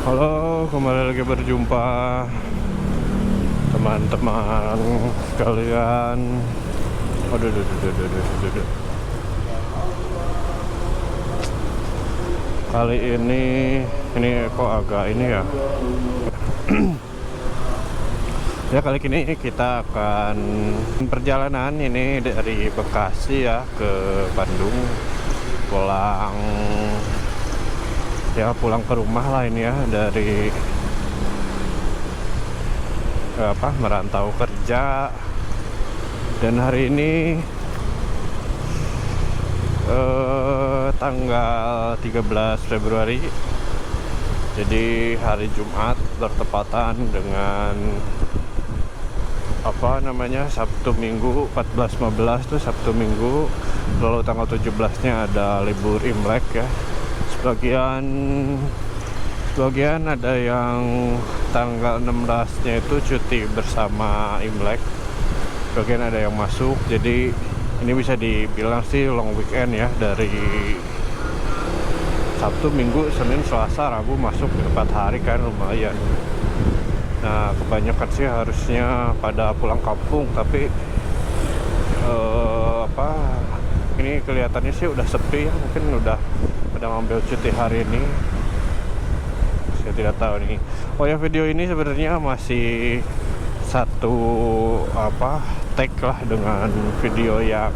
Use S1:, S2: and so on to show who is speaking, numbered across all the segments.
S1: Halo, kembali lagi berjumpa teman-teman sekalian. Aduh, aduh, aduh, aduh, aduh, aduh. Kali ini kok agak ini ya. Ya, kali ini kita akan perjalanan ini dari Bekasi ya ke Bandung, pulang ke rumah lah ini ya, dari merantau kerja. Dan hari ini tanggal 13 Februari, jadi hari Jumat, bertepatan dengan Sabtu Minggu 14-15 tuh, Sabtu Minggu. Lalu tanggal 17-nya ada libur Imlek ya. Sebagian ada yang tanggal 16-nya itu cuti bersama Imlek. Sebagian ada yang masuk. Jadi ini bisa dibilang sih long weekend ya, dari Sabtu, Minggu, Senin, Selasa, Rabu masuk 4 hari kan, lumayan. Nah, kebanyakan sih harusnya pada pulang kampung, tapi ini kelihatannya sih udah sepi ya, mungkin udah ngambil cuti hari ini. Saya tidak tahu nih. Oh ya, video ini sebenarnya masih satu tag lah dengan video yang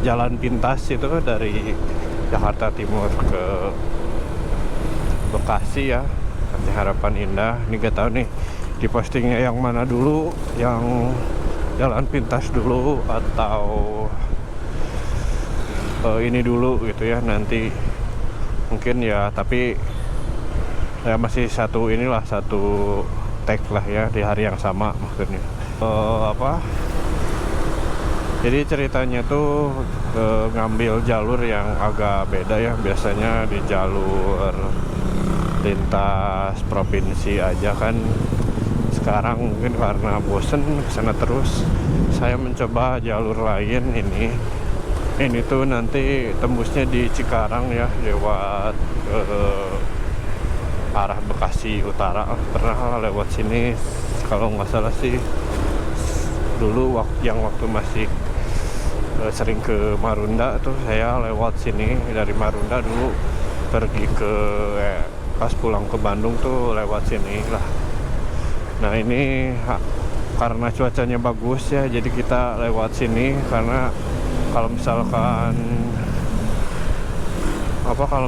S1: jalan pintas itu dari Jakarta Timur ke Bekasi ya, Pantai Harapan Indah. Ini gak tahu nih di postingnya yang mana dulu, yang jalan pintas dulu atau ini dulu gitu ya, nanti mungkin ya. Tapi ya masih satu tag lah ya, di hari yang sama maksudnya. Jadi ceritanya tuh ngambil jalur yang agak beda ya. Biasanya di jalur lintas provinsi aja kan. Sekarang mungkin karena bosen kesana terus, saya mencoba jalur lain. Ini tuh nanti tembusnya di Cikarang ya, lewat arah Bekasi Utara. Pernah lewat sini kalau nggak salah sih dulu, waktu masih sering ke Marunda tuh, saya lewat sini dari Marunda dulu, pergi ke pas pulang ke Bandung tuh lewat sini lah. Nah, ini karena cuacanya bagus ya, jadi kita lewat sini. Karena kalau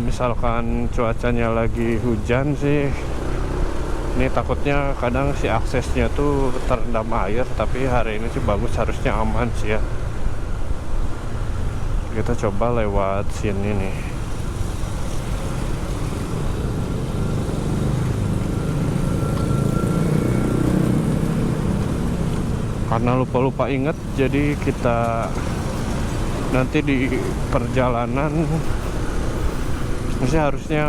S1: misalkan cuacanya lagi hujan sih, ini takutnya kadang si aksesnya tuh terendam air. Tapi hari ini sih bagus, harusnya aman sih ya. Kita coba lewat sini nih. Karena lupa inget, jadi kita nanti di perjalanan masih harusnya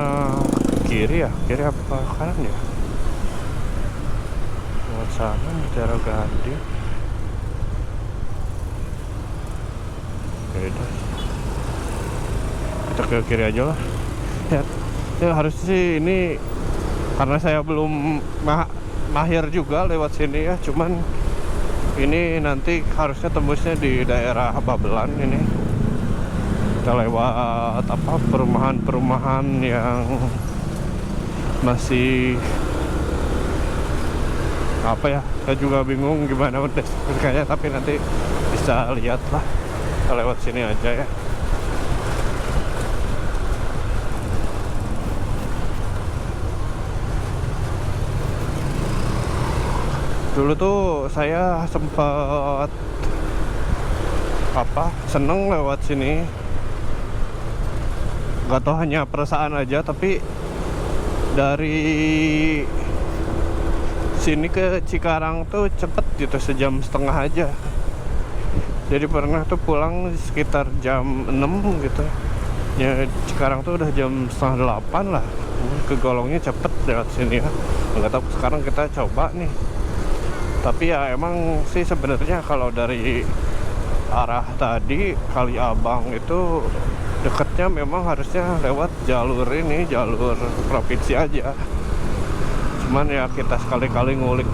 S1: kiri apa kanan ya? Lewat sana, Mutiara Gading. Beda. Kita ke kiri aja lah. Ya harusnya sih ini, karena saya belum mahir juga lewat sini ya. Cuman ini nanti harusnya tembusnya di daerah Babelan ini. Kita lewat perumahan yang masih saya juga bingung gimana kayaknya, tapi nanti bisa lihat lah. Kita lewat sini aja ya. Dulu tuh saya sempat seneng lewat sini. Gak tau hanya perasaan aja, tapi dari sini ke Cikarang tuh cepet gitu, 1,5 jam aja. Jadi pernah tuh pulang sekitar jam 6 gitu ya. Cikarang tuh udah jam 7:30 lah. Kegolongnya cepet lewat sini ya. Gak tau, sekarang kita coba nih. Tapi ya emang sih sebenarnya kalau dari arah tadi Kali Abang itu dekatnya memang harusnya lewat jalur ini, jalur provinsi aja. Cuman ya kita sekali-kali ngulik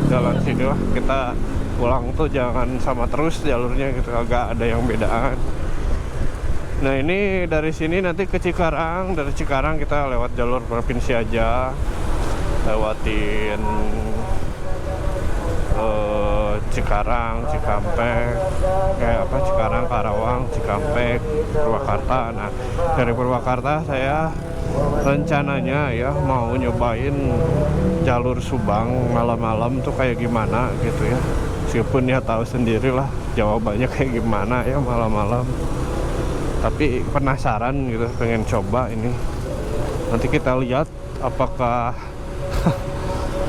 S1: jalan sini lah, kita pulang tuh jangan sama terus jalurnya gitu, agak ada yang bedaan. Nah ini dari sini nanti ke Cikarang, dari Cikarang kita lewat jalur provinsi aja, lewatin Cikarang, Cikampek, Cikarang, Karawang, Cikampek, Purwakarta. Nah dari Purwakarta saya rencananya ya mau nyobain jalur Subang malam-malam tuh kayak gimana gitu ya. Meskipun ya tahu sendirilah jawabannya kayak gimana ya malam-malam. Tapi penasaran gitu, pengen coba ini. Nanti kita lihat apakah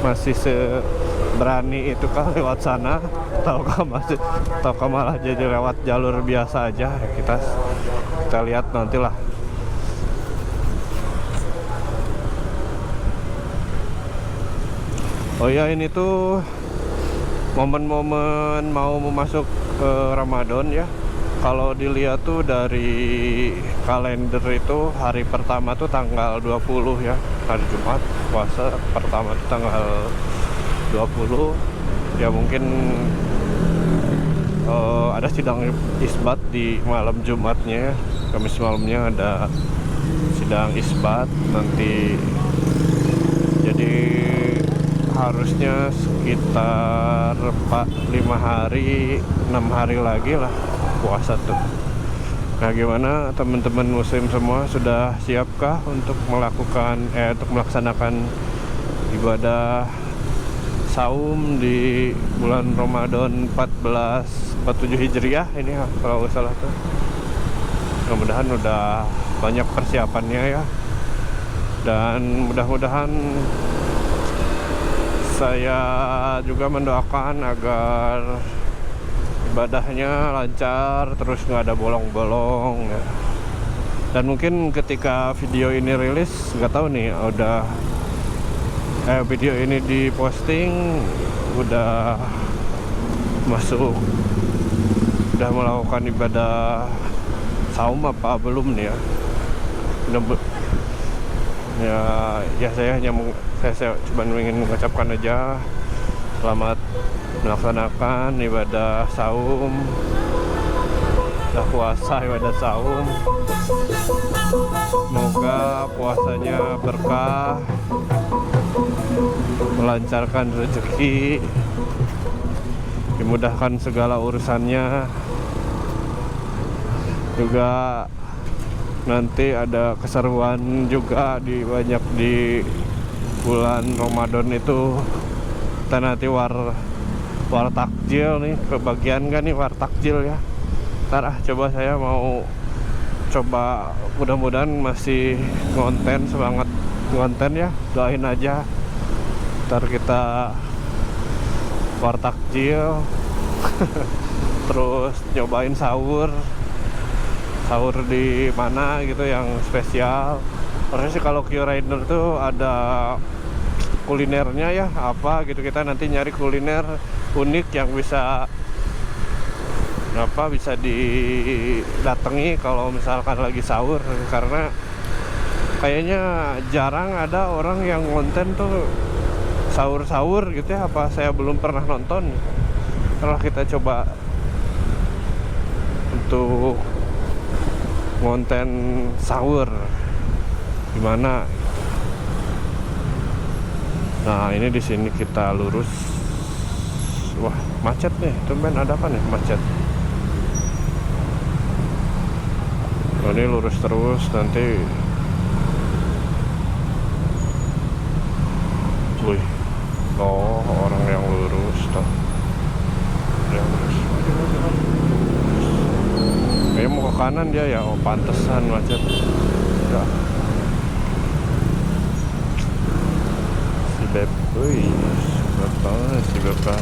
S1: masih seberani itu kah lewat sana, ataukah malah jadi lewat jalur biasa aja. Kita lihat nantilah. Oh ya, ini tuh momen-momen mau masuk ke Ramadan ya. Kalau dilihat tuh dari kalender itu hari pertama tuh tanggal 20 ya, hari Jumat. Puasa pertama tuh tanggal 20. Ya mungkin ada sidang isbat di malam Jumatnya. Kamis malamnya ada sidang isbat nanti. Jadi harusnya sekitar 5 hari 6 hari lagi lah puasa tuh. Nah gimana teman-teman muslim semua, sudah siapkah untuk melaksanakan ibadah saum di bulan Ramadan 1447 Hijriah ini kalau nggak salah tuh. Mudah-mudahan udah banyak persiapannya ya, dan mudah-mudahan saya juga mendoakan agar ibadahnya lancar, terus nggak ada bolong-bolong ya. Dan mungkin ketika video ini rilis, nggak tahu nih video ini diposting udah melakukan ibadah saum apa belum nih ya. Saya cuma ingin mengucapkan aja selamat melaksanakan ibadah saum, puasa ibadah saum. Semoga puasanya berkah, melancarkan rezeki, dimudahkan segala urusannya. Juga nanti ada keseruan juga banyak di bulan Ramadan itu. Kita nanti war takjil nih, kebagian kan nih war takjil ya. Ntar coba saya mau coba, mudah-mudahan masih semangat ngonten ya, doain aja. Ntar kita war takjil terus nyobain sahur di mana gitu yang spesial. Harusnya sih kalau Q-Rider tuh ada kulinernya ya, apa gitu. Kita nanti nyari kuliner unik yang bisa didatangi kalau misalkan lagi sahur, karena kayaknya jarang ada orang yang konten tuh sahur gitu ya. Apa saya belum pernah nonton. Kalau kita coba untuk konten sahur gimana. Nah ini di sini kita lurus. Wah macet nih, tumben ada apa nih macet. Oh, ini lurus terus nanti. Wih, oh orang yang lurus tuh. Yang lurus. Kayaknya mau ke kanan dia ya. Oh pantesan macet. Ya. Si Beb, wih, si Bapak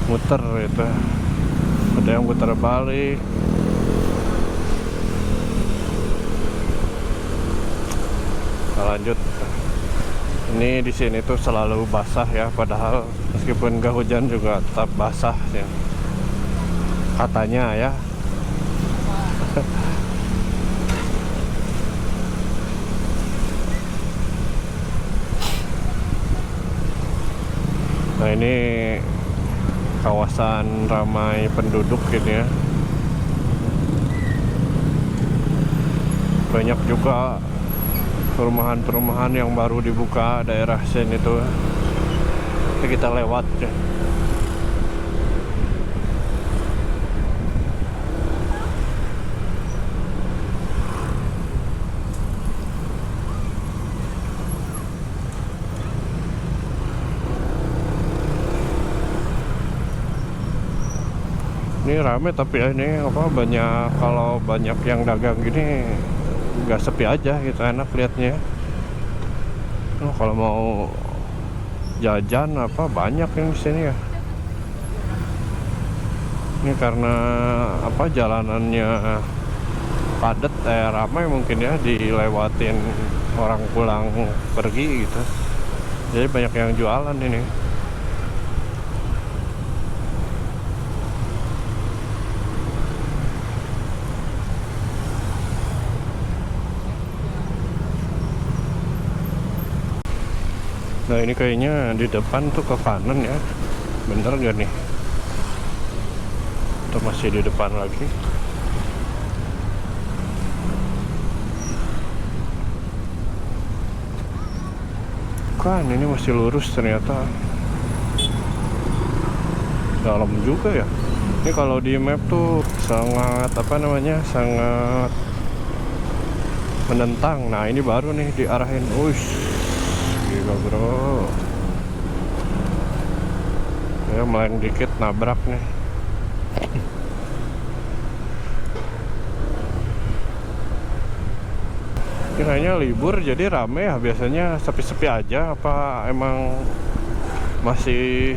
S1: muter itu. Ada yang putar balik. Kita lanjut. Ini di sini tuh selalu basah ya, padahal meskipun gak hujan juga tetap basah ya. katanya ya. Nah ini kawasan ramai penduduk gitu ya. Banyak juga perumahan-perumahan yang baru dibuka daerah Sen itu. Kita lewat ya. Ini rame tapi ya, ini apa, banyak, kalau banyak yang dagang gini nggak sepi aja gitu, enak liatnya. Oh, kalau mau jajan apa banyak yang di sini ya. Ini karena apa, jalanannya padat, ramai mungkin ya, dilewatin orang pulang pergi gitu. Jadi banyak yang jualan ini. Nah ini kayaknya di depan tuh ke kanan ya. Bener gak nih? Atau masih di depan lagi? Kan ini masih lurus ternyata. Dalam juga ya. Ini kalau di map tuh sangat apa namanya, sangat menentang. Nah ini baru nih diarahin. Uish, gila bro. Ya meleng dikit nabrak nih. Ini kayaknya libur jadi rame ya. Biasanya sepi-sepi aja, apa emang masih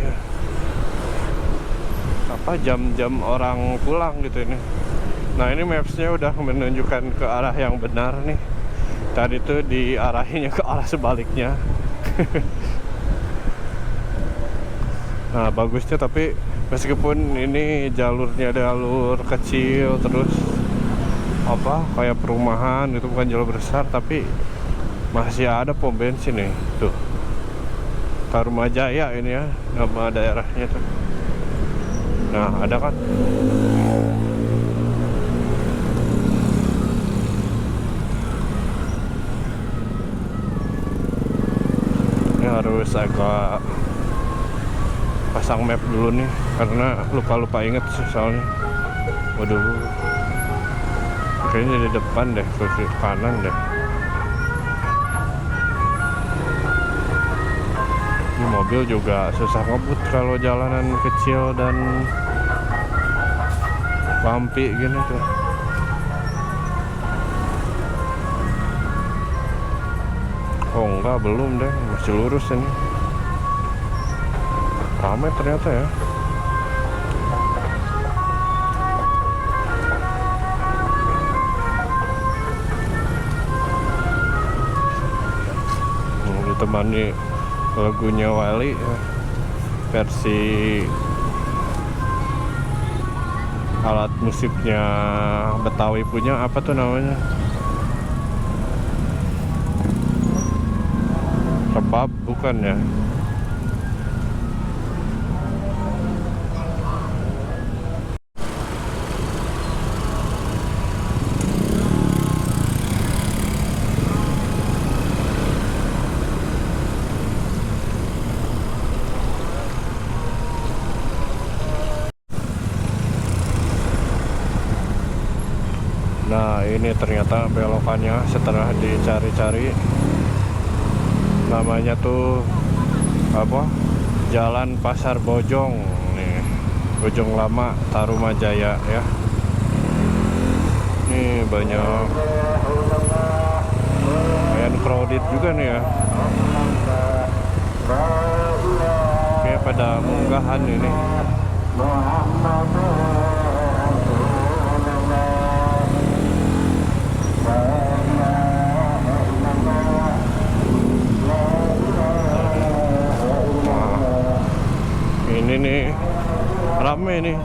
S1: apa jam-jam orang pulang gitu ini. Nah ini mapsnya udah menunjukkan ke arah yang benar nih. Tadi tuh diarahinnya ke arah sebaliknya. Nah bagusnya, tapi meskipun ini jalurnya jalur kecil, terus apa kayak perumahan itu, bukan jalur besar, tapi masih ada pom bensin nih tuh. Tarumajaya ini ya nama daerahnya tuh. Nah ada kan. Ini harus agak pasang map dulu nih karena lupa-lupa inget sih soalnya. Waduh, kayaknya di depan deh, ke kanan deh. Ini mobil juga susah ngebut kalau jalanan kecil dan bumpy gini tuh. Oh enggak, belum deh, masih lurus ini. Ramai ternyata ya. Ditemani lagunya Wali ya, versi alat musiknya Betawi punya, apa tuh namanya, rebab bukan ya. Nah ini ternyata belokannya setelah dicari-cari, namanya tuh apa, Jalan Pasar Bojong nih, Bojong Lama Tarumajaya ya. Ini banyak, kayak crowded juga nih ya. Kayak pada munggahan ini. Ini nih rame nih.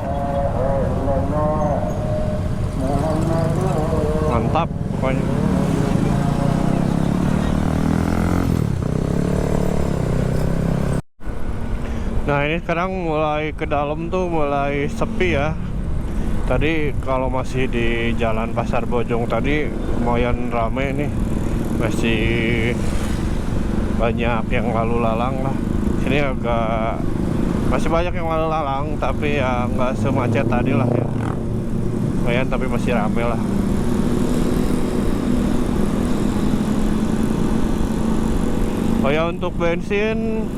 S1: ini sekarang mulai ke dalam tuh mulai sepi ya. Tadi kalau masih di Jalan Pasar Bojong tadi lumayan rame nih, masih banyak yang lalu lalang lah. Sini agak masih banyak yang lalu lalang, tapi ya nggak semacet tadi lah ya. Lumayan tapi masih rame lah. Oh ya, untuk bensin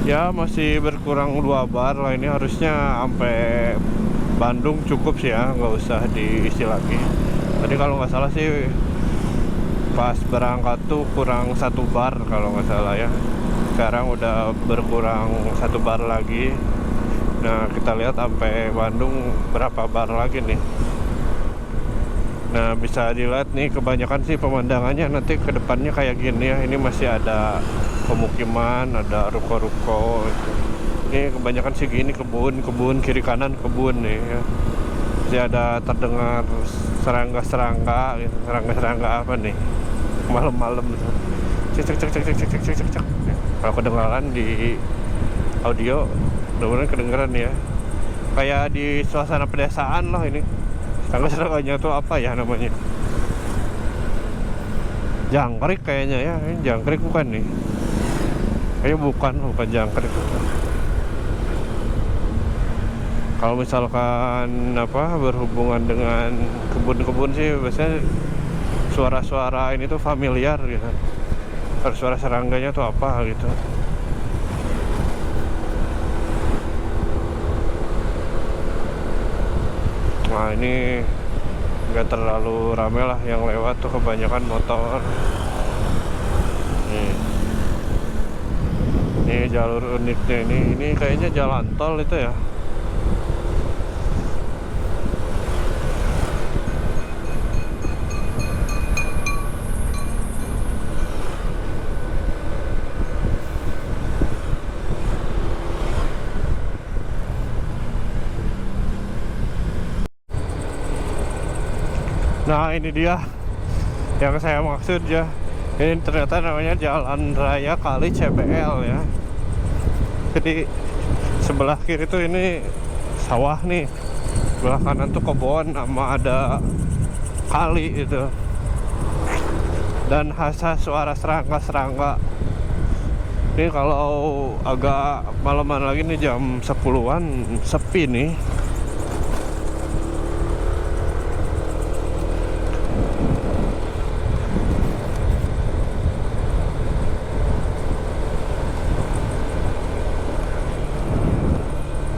S1: ya masih berkurang 2 bar lah. Ini harusnya sampai Bandung cukup sih ya, nggak usah diisi lagi. Tadi kalau nggak salah sih pas berangkat tuh kurang 1 bar kalau nggak salah ya. Sekarang udah berkurang 1 bar lagi. Nah, kita lihat sampai Bandung berapa bar lagi nih. Nah, bisa dilihat nih, kebanyakan sih pemandangannya nanti ke depannya kayak gini ya. Ini masih ada pemukiman, ada ruko-ruko. Ini kebanyakan sih gini, kebun, kiri kanan kebun nih ya. Masih ada terdengar serangga-serangga gitu. Serangga-serangga apa nih? Malam-malam gitu. Cek. Kalau kedengaran di audio, mudah-mudahan kedengeran ya. Kayak di suasana pedesaan loh ini. Serangga-serangganya tuh apa ya namanya? Jangkrik kayaknya ya. Ini jangkrik bukan nih? Kayaknya bukan jangkrik. Kalau misalkan apa berhubungan dengan kebun-kebun sih biasanya suara-suara ini tuh familiar gitu. Suara serangganya tuh apa gitu. Nah, ini nggak terlalu rame lah, yang lewat tuh kebanyakan motor. Ini jalur uniknya ini kayaknya jalan tol itu ya. Nah, ini dia yang saya maksud ya. Ini ternyata namanya Jalan Raya Kali CBL ya. Jadi sebelah kiri tuh ini sawah nih, sebelah kanan tuh kebun sama ada kali itu. Dan khasnya suara serangga-serangga. Ini kalau agak malaman lagi nih, jam 10-an sepi nih.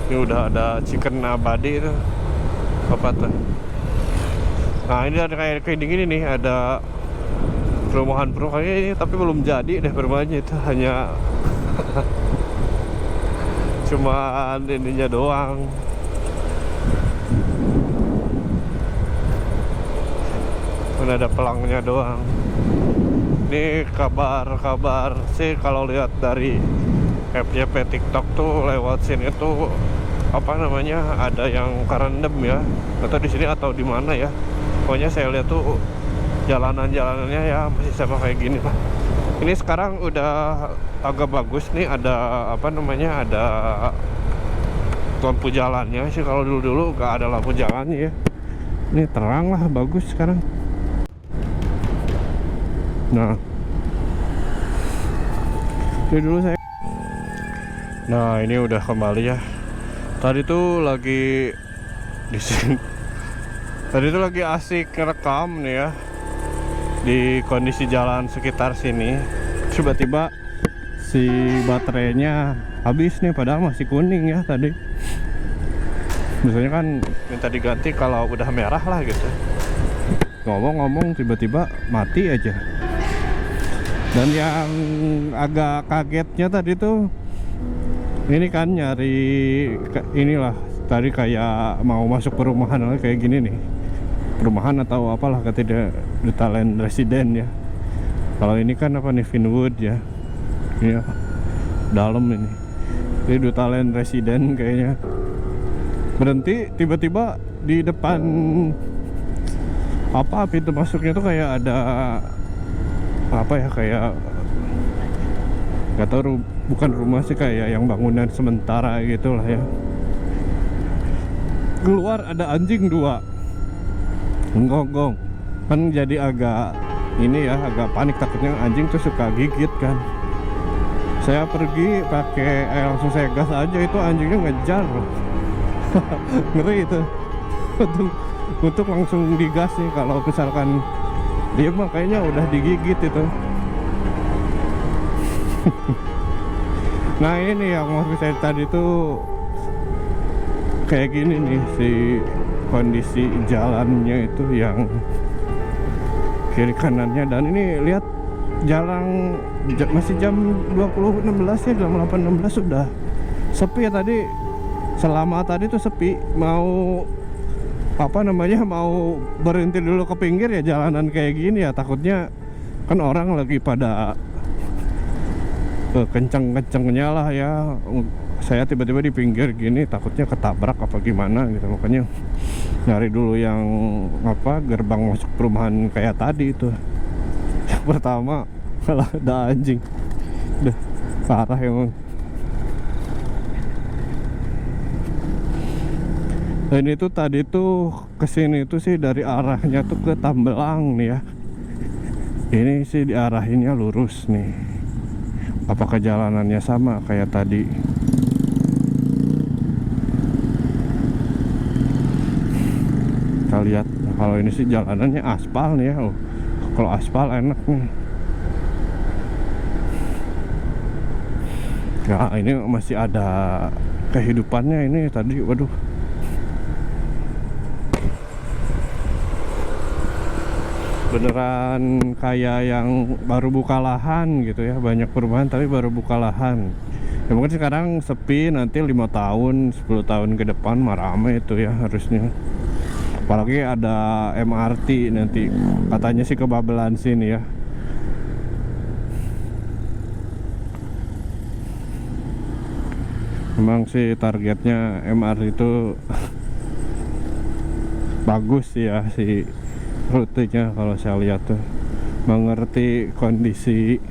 S1: Ini udah ada chicken abadi itu apa tuh. Nah, ini ada kayak gini nih, ada perumahan ini, tapi belum jadi deh perumahannya itu, hanya cuma ininya doang. Ada pelangnya doang. Ini kabar sih kalau lihat dari FYP TikTok tuh lewat sini tuh apa namanya, ada yang kerendam ya, atau di sini atau di mana ya. Pokoknya saya lihat tuh jalanannya ya masih sama kayak gini lah. Ini sekarang udah agak bagus nih, ada apa namanya, ada lampu jalannya sih. Kalau dulu gak ada lampu jalannya ya. Ini terang lah, bagus sekarang. Nah, ini dulu saya. Nah, ini udah kembali ya. Tadi tuh lagi di sini. Tadi tuh lagi asik rekam nih ya, di kondisi jalan sekitar sini. Tiba-tiba si baterainya habis nih, padahal masih kuning ya tadi. Biasanya kan minta diganti kalau udah merah lah gitu. Ngomong-ngomong tiba-tiba mati aja. Dan yang agak kagetnya tadi tuh, ini kan nyari inilah, tadi kayak mau masuk perumahan kayak gini nih, perumahan atau apalah, katanya Dutaland Residen ya. Kalau ini kan apa nih, Vinwood ya. Ini ya, dalam ini Dutaland Residen kayaknya. Berhenti tiba-tiba di depan apa pintu masuknya tuh kayak ada apa ya, kayak Gak tau bukan rumah sih, kayak yang bangunan sementara gitu lah ya. Keluar ada anjing 2 nggonggong kan, jadi agak ini ya, agak panik, takutnya anjing tuh suka gigit kan. Saya pergi pakai langsung saya gas aja, itu anjingnya ngejar. Ngeri itu. untuk langsung digas nih, kalau misalkan dia mah kayaknya udah digigit itu. Nah ini yang maksud saya tadi tuh kayak gini nih, si kondisi jalannya itu yang kiri kanannya. Dan ini lihat jalan masih jam 20.16 ya, jam 8.16 sudah sepi ya. Tadi selama tadi tuh sepi, mau apa namanya, mau berhenti dulu ke pinggir ya, jalanan kayak gini ya, takutnya kan orang lagi pada kenceng-kencengnya lah ya. Saya tiba-tiba di pinggir gini, takutnya ketabrak apa gimana gitu, makanya nyari dulu yang apa, gerbang masuk perumahan kayak tadi itu. Yang pertama malah ada anjing, udah parah emang. Dan itu tadi tuh kesini tuh sih dari arahnya tuh ke Tambelang nih ya. Ini sih diarahinnya lurus nih. Apakah jalanannya sama kayak tadi? Kita lihat. Kalau ini sih jalanannya aspal nih ya. Oh, kalau aspal enak nih. Ya ini masih ada kehidupannya ini tadi. Waduh, beneran kayak yang baru buka lahan gitu ya. Banyak perumahan tapi baru buka lahan ya. Mungkin sekarang sepi, nanti 5 tahun 10 tahun ke depan mah rame itu ya harusnya. Apalagi ada MRT nanti, katanya sih kebabelan sini ya. Memang sih targetnya MRT itu bagus ya, si rutenya kalau saya lihat tuh mengerti kondisi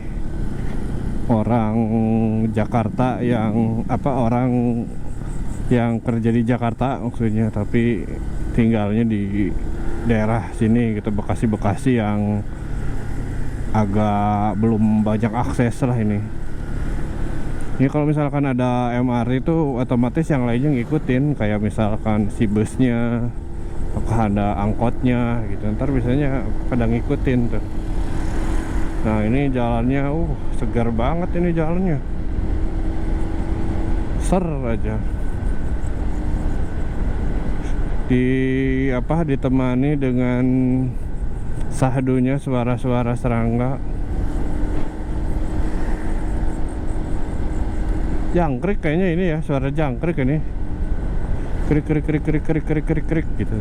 S1: orang Jakarta yang apa, orang yang kerja di Jakarta maksudnya, tapi tinggalnya di daerah sini gitu, Bekasi yang agak belum banyak akses lah ini. Ini kalau misalkan ada MRT itu otomatis yang lainnya ngikutin, kayak misalkan si busnya, apakah ada angkotnya gitu, ntar biasanya pada ngikutin tuh. Nah ini jalannya segar banget ini jalannya, ser aja. Ditemani dengan sahdunya suara-suara serangga. Jangkrik kayaknya ini ya, suara jangkrik ini. Krik krik krik krik krik krik krik krik gitu.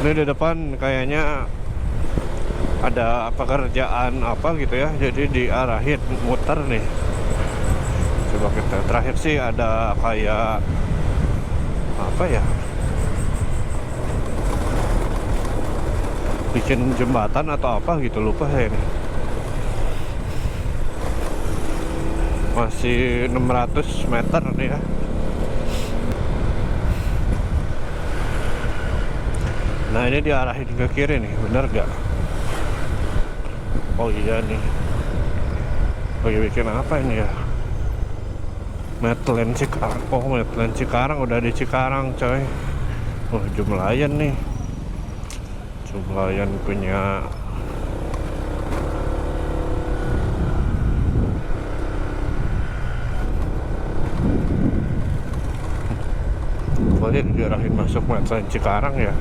S1: Ini di depan kayaknya ada pekerjaan apa gitu ya, jadi diarahin muter nih. Coba kita, terakhir sih ada kayak apa ya, bikin jembatan atau apa gitu, lupa saya nih. Masih 600 meter nih ya. Nah ini diarahin ke kiri nih, bener gak? Oh iya nih, lagi bikin apa ini ya? Medland Cikarang. Oh Medland Cikarang, udah di Cikarang coy. Oh Jumlayan nih, Jumlayan punya kalian diarahin masuk Medland Cikarang ya.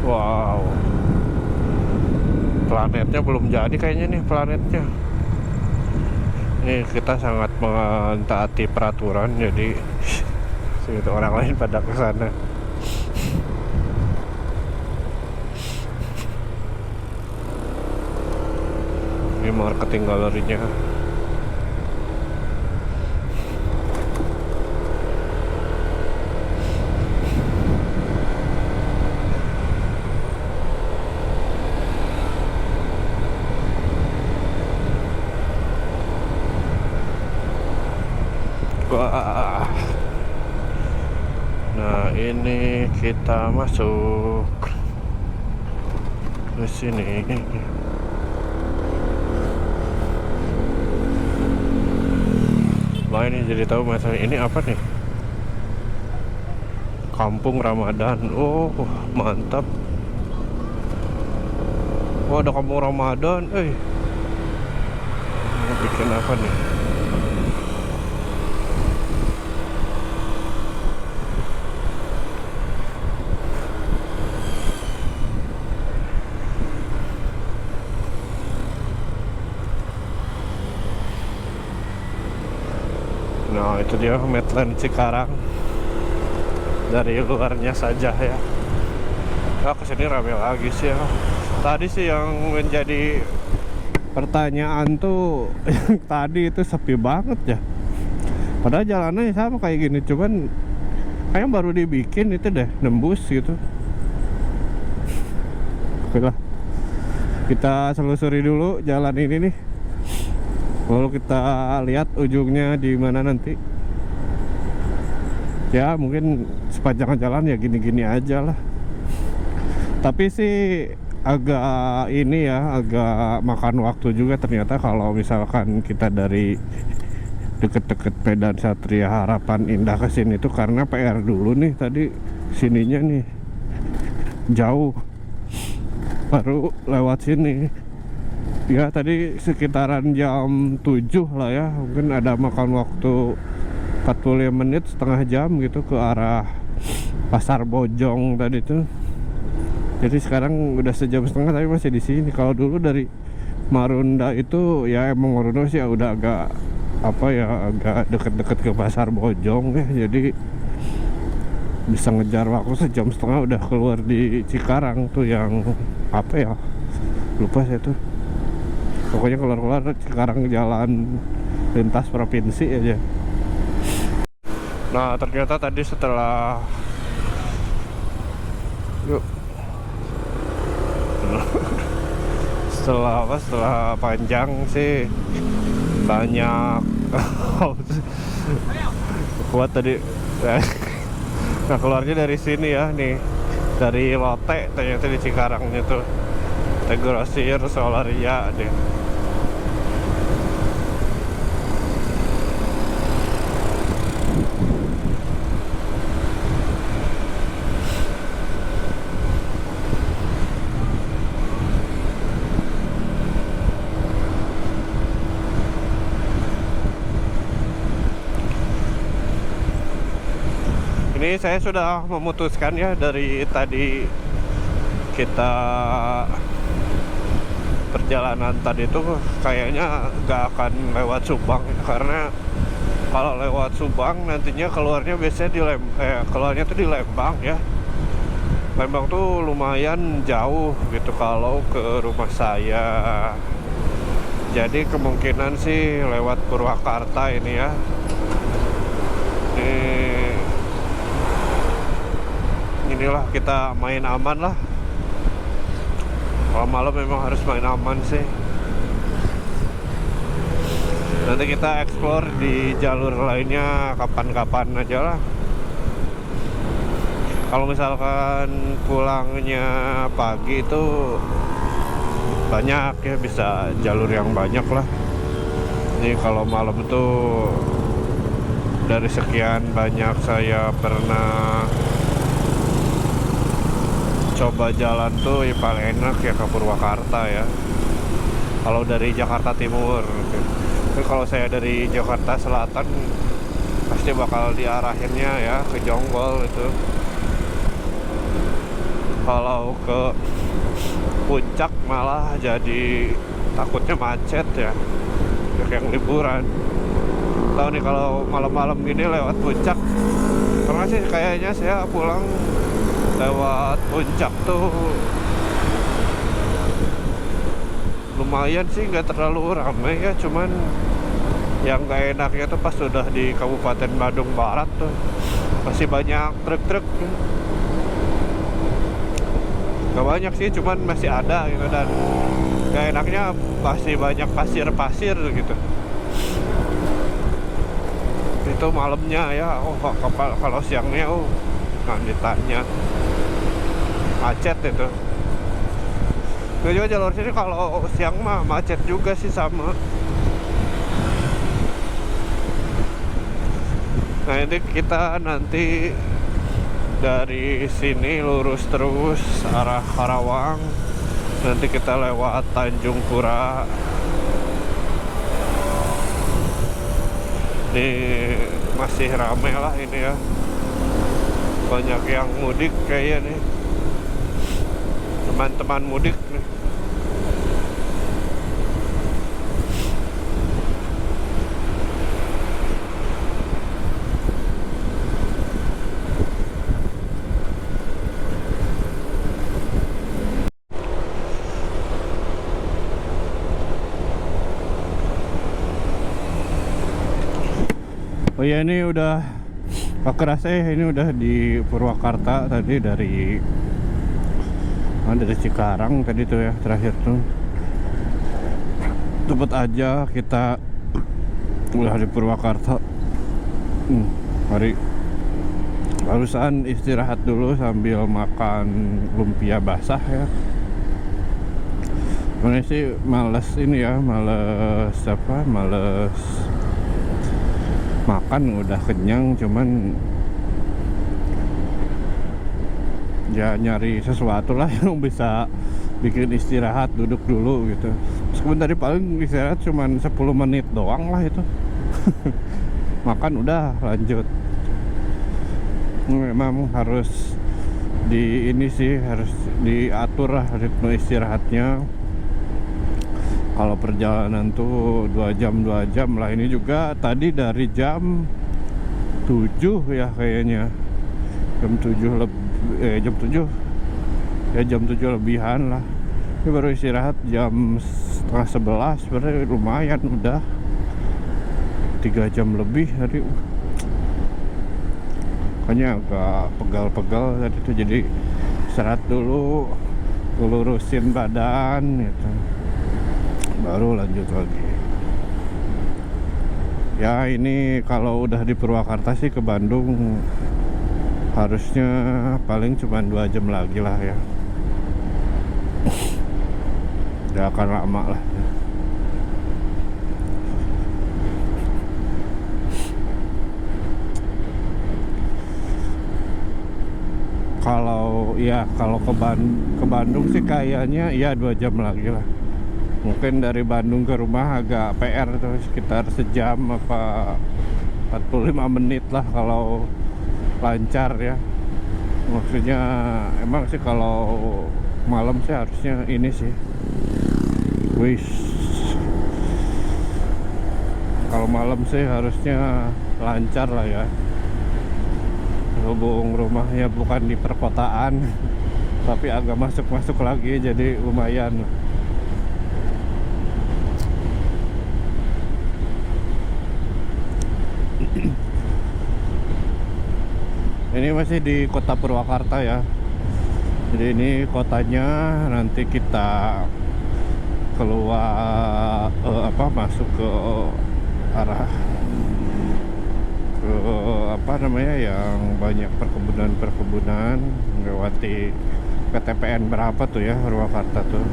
S1: Wow. Planetnya belum jadi kayaknya nih planetnya. Ini kita sangat mentaati peraturan, jadi segitu orang lain pada ke sana. Ini marketing galerinya. Wah. Nah, ini kita masuk ke sini. Wah, ini jadi tahu masalah ini apa nih? Kampung Ramadan. Oh, mantap. Oh, ada kampung Ramadan. Mau bikin apa nih? Nah, itu dia Medland Cikarang. Dari luarnya saja ya. Nah, kesini rame lagi sih ya. Tadi sih yang menjadi pertanyaan tuh yang tadi itu sepi banget ya. Padahal jalannya sama kayak gini, cuman kayaknya baru dibikin itu deh, nembus gitu. Oke lah, kita selusuri dulu jalan ini nih. Lalu kita lihat ujungnya di mana nanti. Ya mungkin sepanjang jalan ya gini-gini aja lah. Tapi sih agak ini ya, agak makan waktu juga ternyata kalau misalkan kita dari deket-deket Medan Satria Harapan Indah ke sini tuh, karena PR dulu nih tadi sininya nih jauh, baru lewat sini. Ya tadi sekitaran jam 7 lah ya, mungkin ada makan waktu 45 menit, setengah jam gitu ke arah Pasar Bojong tadi tuh. Jadi sekarang udah sejam setengah tapi masih di sini. Kalau dulu dari Marunda itu ya emang Marunda sih ya udah agak apa ya, agak deket-deket ke Pasar Bojong ya, jadi bisa ngejar waktu sejam setengah udah keluar di Cikarang tuh, yang apa ya, lupa saya tuh. Pokoknya keluar-keluar Cikarang jalan lintas provinsi aja. Nah, ternyata tadi setelah setelah panjang sih banyak kuat tadi. Nah, keluarnya dari sini ya nih, dari Lotte ternyata di Cikarang itu Grosir Solaria deh. Ini saya sudah memutuskan ya, dari tadi kita perjalanan tadi tuh kayaknya gak akan lewat Subang ya, karena kalau lewat Subang nantinya keluarnya biasanya keluarnya tuh di Lembang ya. Lembang tuh lumayan jauh gitu kalau ke rumah saya. Jadi kemungkinan sih lewat Purwakarta ini ya. Inilah kita main aman lah. Kalau malam memang harus main aman sih. Nanti kita explore di jalur lainnya kapan-kapan aja lah. Kalau misalkan pulangnya pagi itu banyak ya, bisa jalur yang banyak lah. Jadi kalau malam itu dari sekian banyak saya pernah coba jalan tuh ya paling enak ya ke Purwakarta ya, kalau dari Jakarta Timur. Tapi kalau saya dari Jakarta Selatan pasti bakal diarahinnya ya ke Jonggol itu. Kalau ke Puncak malah jadi takutnya macet ya, kayak yang liburan. Tahu nih kalau malam-malam gini lewat puncak, karena sih kayaknya saya pulang lewat puncak tuh lumayan sih, nggak terlalu ramai ya, cuman yang nggak enaknya tuh pas sudah di Kabupaten Badung Barat tuh masih banyak truk-truk. Gak banyak sih, cuman masih ada gitu, dan gak enaknya masih banyak pasir-pasir gitu. Itu malamnya ya, kalau siangnya nggak ditanya, macet itu. Itu juga jalur sini kalau siang mah macet juga sih sama. Nah ini kita nanti dari sini lurus terus arah Karawang, nanti kita lewat Tanjung Pura. Ini masih rame lah ini ya, banyak yang mudik kayaknya nih, teman-teman mudik nih. Oh ya, ini udah gak kerasa ya, ini udah di Purwakarta tadi, dari Cikarang tadi tuh ya, terakhir tuh cepet aja kita udah di Purwakarta. Hari barusan istirahat dulu sambil makan lumpia basah ya. Sebenarnya sih males ini ya, males makan, udah kenyang, cuman ya nyari sesuatu lah yang bisa bikin istirahat, duduk dulu gitu. Meskipun tadi paling istirahat cuman 10 menit doang lah itu. Makan udah lanjut. Memang harus ini sih, harus diatur lah ritme istirahatnya. Kalau perjalanan tuh 2 jam lah. Ini juga tadi dari jam 7 ya kayaknya, jam 7 lebihan lah. Ini baru istirahat jam setengah 11, berarti lumayan udah 3 jam lebih tadi. Makanya agak pegal-pegal tadi tuh, jadi istirahat dulu, lurusin badan gitu, baru lanjut lagi. Ya ini kalau udah di Purwakarta sih ke Bandung harusnya paling cuma 2 jam lagi lah ya. Gak akan lama lah. Kalau ke Bandung sih kayaknya ya 2 jam lagi lah. Mungkin dari Bandung ke rumah agak PR tuh, sekitar sejam apa 45 menit lah kalau lancar ya. Maksudnya emang sih kalau malam sih harusnya ini sih, kalau malam sih harusnya lancar lah ya. Hubung rumahnya bukan di perkotaan tapi agak masuk lagi, jadi lumayan. Ini masih di kota Purwakarta ya, jadi ini kotanya. Nanti kita keluar masuk ke arah yang banyak perkebunan, melewati PTPN berapa tuh ya Purwakarta tuh.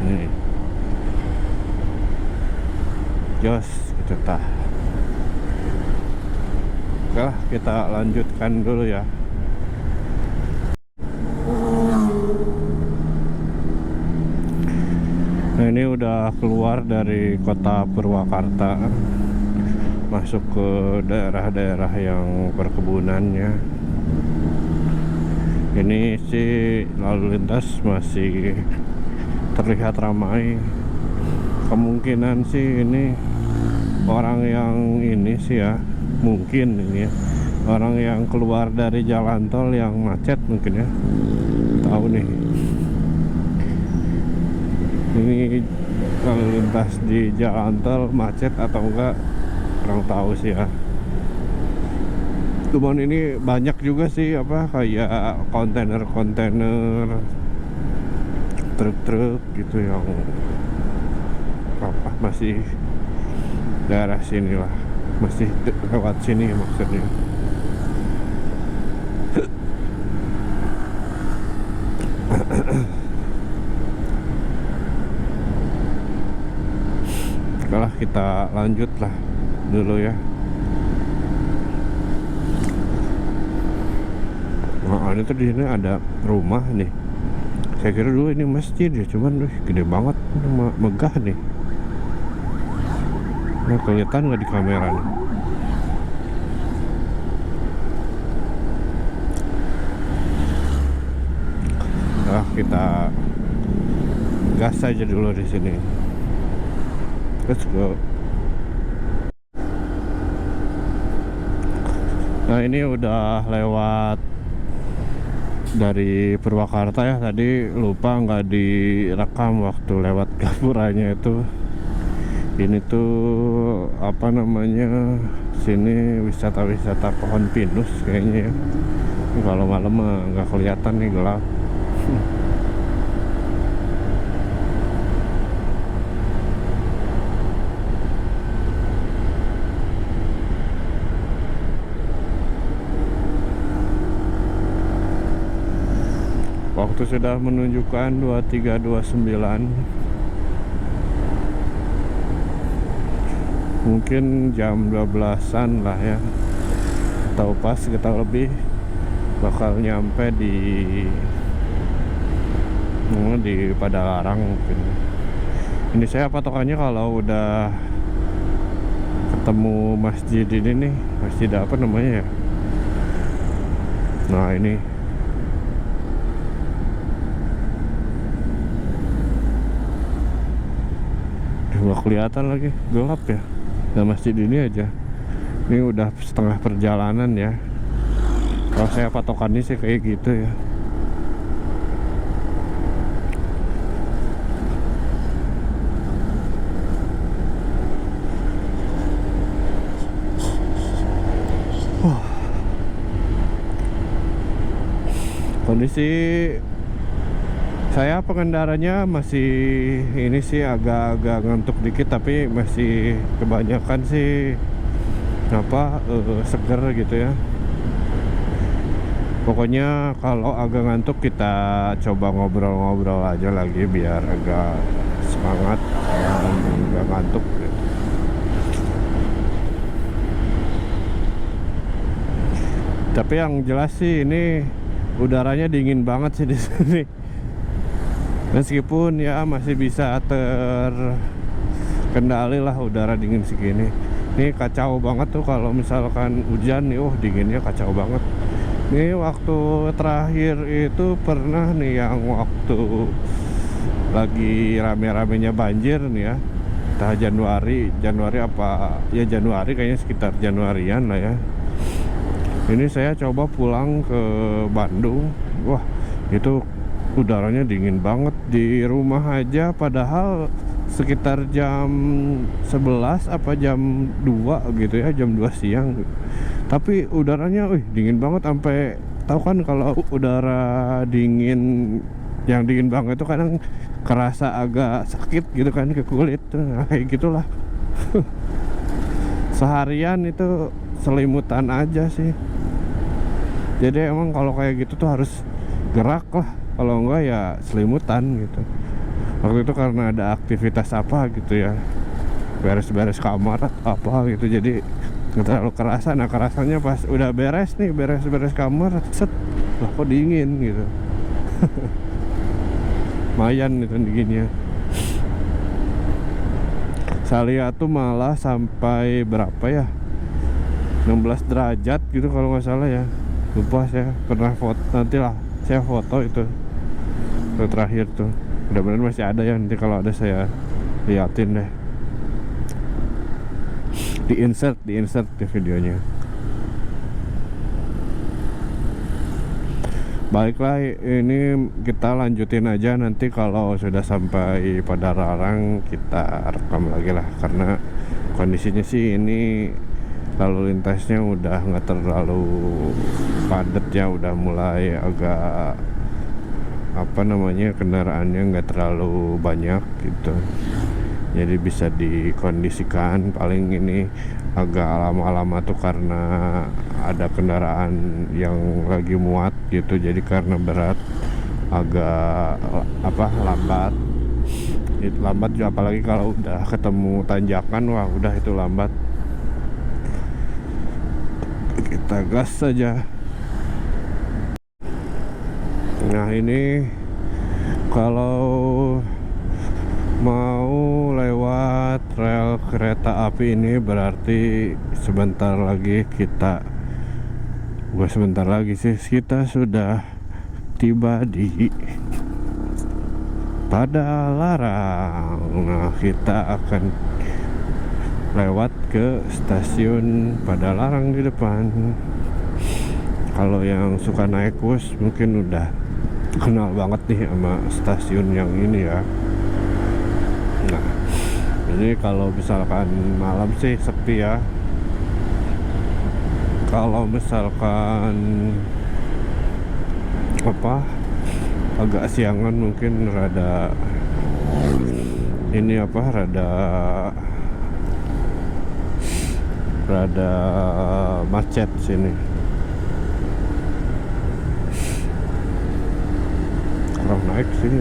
S1: Nih jos gitu tah. Oke lah, kita lanjutkan dulu ya. Nah ini udah keluar dari kota Purwakarta. masuk ke daerah-daerah yang perkebunannya. Ini sih lalu lintas masih terlihat ramai. Kemungkinan sih ini orang yang ini sih ya, mungkin ini ya, orang yang keluar dari jalan tol yang macet mungkin ya. Tahu nih, ini lalu lintas di jalan tol macet atau enggak, kurang tahu sih ya. Cuman ini banyak juga sih apa kayak kontainer-kontainer, truk-truk gitu yang apa masih daerah sini lah, masih lewat sini maksudnya. Oke, kita lanjut lah dulu ya. Nah, ini tuh di sini ada rumah nih. Saya kira dulu ini masjid ya, cuman gede banget, megah nih. Nah, kelihatan nggak di kamera nih? Nah, kita gas aja dulu di sini. Let's go. Nah, ini udah lewat dari Purwakarta ya, tadi lupa nggak direkam waktu lewat gapuranya itu. Ini tuh apa namanya, sini wisata-wisata pohon pinus kayaknya ya. Kalau malam mah nggak kelihatan nih, gelap. Waktu sudah menunjukkan 23.29. Mungkin jam 12-an lah ya, atau pas kita lebih bakal nyampe di Padalarang mungkin. Ini saya patokannya kalau udah ketemu masjid ini nih, masjid apa namanya ya, nah ini nggak kelihatan lagi, gelap ya. Nah, masjid ini aja ini udah setengah perjalanan ya. Kalau saya patokannya sih kayak gitu ya. Kondisi saya pengendaranya masih ini sih agak-agak ngantuk dikit, tapi masih kebanyakan sih apa seger gitu ya. Pokoknya kalau agak ngantuk kita coba ngobrol-ngobrol aja lagi biar agak semangat dan agak ngantuk gitu. Tapi yang jelas sih ini udaranya dingin banget sih di sini. Meskipun ya masih bisa terkendali lah udara dingin segini. Ini kacau banget tuh kalau misalkan hujan nih, dinginnya kacau banget. Ini waktu terakhir itu pernah nih yang waktu lagi rame-ramenya banjir nih ya, entah Januari apa ya, Januari kayaknya, sekitar Januarian lah ya. Ini saya coba pulang ke Bandung, wah itu udaranya dingin banget di rumah aja, padahal sekitar jam 11 apa jam 2 gitu ya, jam 2 siang. Tapi udaranya dingin banget, sampai tahu kan kalau udara dingin, yang dingin banget itu kadang kerasa agak sakit gitu kan ke kulit. Nah, kayak gitulah. Seharian itu selimutan aja sih. Jadi emang kalau kayak gitu tuh harus gerak lah, kalau enggak ya selimutan gitu. Waktu itu karena ada aktivitas apa gitu ya, beres-beres kamar apa gitu, jadi nggak terlalu kerasa. Nah kerasanya pas udah beres kamar, set, lah kok dingin gitu. Lumayan itu dinginnya. Saya lihat tuh malah sampai berapa ya, 16 derajat gitu kalau nggak salah ya, lupa saya pernah foto, nantilah saya foto itu terakhir tuh, mudah-mudahan masih ada ya, nanti kalau ada saya liatin deh, di insert di videonya. Baiklah, ini kita lanjutin aja, nanti kalau sudah sampai pada Larang kita rekam lagi lah, karena kondisinya sih ini lalu lintasnya udah nggak terlalu padat ya, udah mulai agak apa namanya, kendaraannya nggak terlalu banyak gitu, jadi bisa dikondisikan. Paling ini agak lama-lama tuh karena ada kendaraan yang lagi muat gitu, jadi karena berat agak lambat juga, apalagi kalau udah ketemu tanjakan, wah udah itu lambat. Kita gas saja. Nah ini kalau mau lewat rel kereta api ini berarti sebentar lagi kita sudah tiba di Padalarang. Nah kita akan lewat ke stasiun Padalarang di depan. Kalau yang suka naik bus mungkin udah kenal banget nih sama stasiun yang ini ya. Nah ini kalau misalkan malam sih sepi ya, kalau misalkan agak siangan mungkin rada macet sini, kurang naik sini.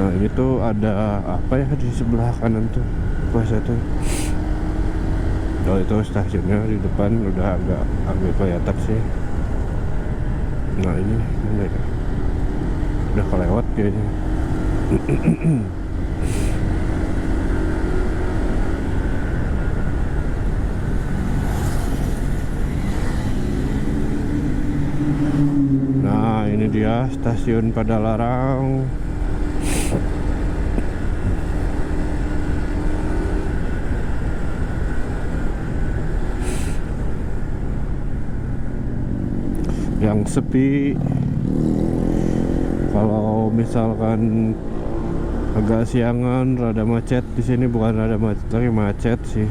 S1: Nah ini tuh ada apa ya di sebelah kanan tuh, pas itu. Oh itu stasiunnya di depan udah agak kelihatan sih. Nah ini mana ya? Udah kelewat kayaknya. Nah ini dia stasiun Padalarang. Yang sepi. Kalau misalkan agak siangan rada macet di sini, bukan rada macet lagi, macet sih.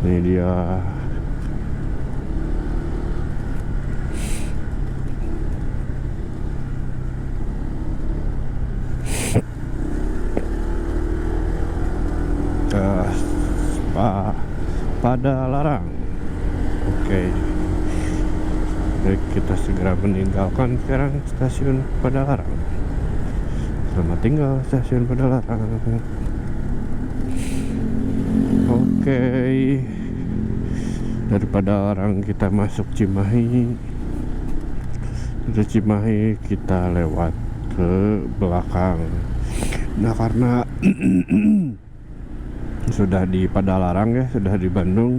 S1: Ini dia. Padalarang. Oke. Baik, kita segera meninggalkan sekarang stasiun Padalarang. Selamat tinggal stasiun Padalarang. Oke. Dari Padalarang kita masuk Cimahi. Dari Cimahi kita lewat ke belakang. Nah karena sudah di Padalarang ya, sudah di Bandung.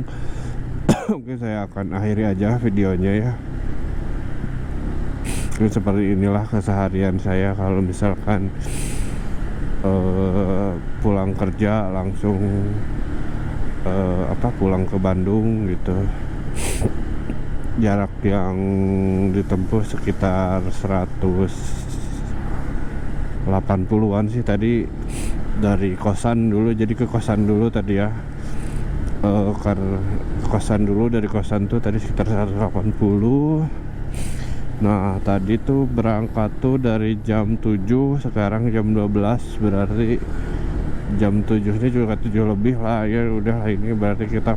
S1: Oke, saya akan akhiri aja videonya ya. Ini seperti inilah keseharian saya kalau misalkan pulang kerja langsung pulang ke Bandung gitu. Jarak yang ditempuh sekitar 180-an sih tadi, dari kosan dulu, jadi ke kosan dulu tadi ya. Dari kosan tuh tadi sekitar 180. Nah tadi tuh berangkat tuh dari jam 7, sekarang jam 12, berarti jam 7 ini juga 7 lebih lah ya. Udah lah, ini berarti kita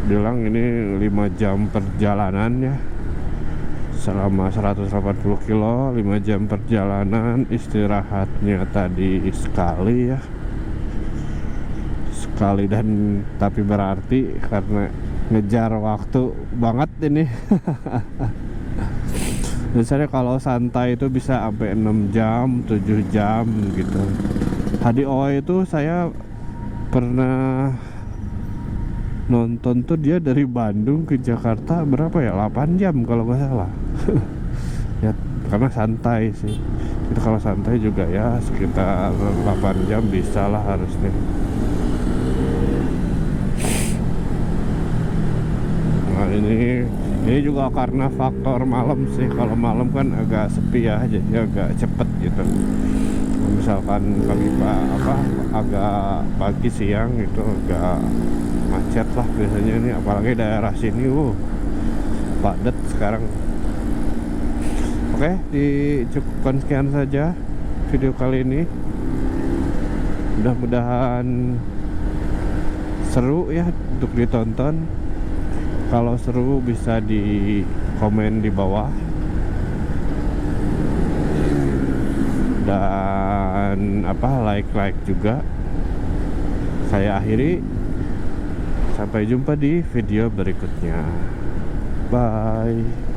S1: bilang ini 5 jam perjalanan ya, selama 180 kilo, 5 jam perjalanan. Istirahatnya tadi sekali dan tapi berarti karena ngejar waktu banget ini. Biasanya kalau santai itu bisa sampai 6 jam, 7 jam gitu. HDOA itu saya pernah nonton tuh, dia dari Bandung ke Jakarta berapa ya, 8 jam kalau nggak salah. Ya karena santai sih, itu kalau santai juga ya sekitar 8 jam bisa lah harusnya. Nah ini juga karena faktor malam sih, kalau malam kan agak sepi ya, jadi agak cepet gitu. Misalkan agak pagi siang itu agak macet lah biasanya ini, apalagi daerah sini padat sekarang. Oke, dicukupkan sekian saja video kali ini. Mudah-mudahan seru ya untuk ditonton. Kalau seru bisa di komen di bawah, dan like juga. Saya akhiri, sampai jumpa di video berikutnya. Bye.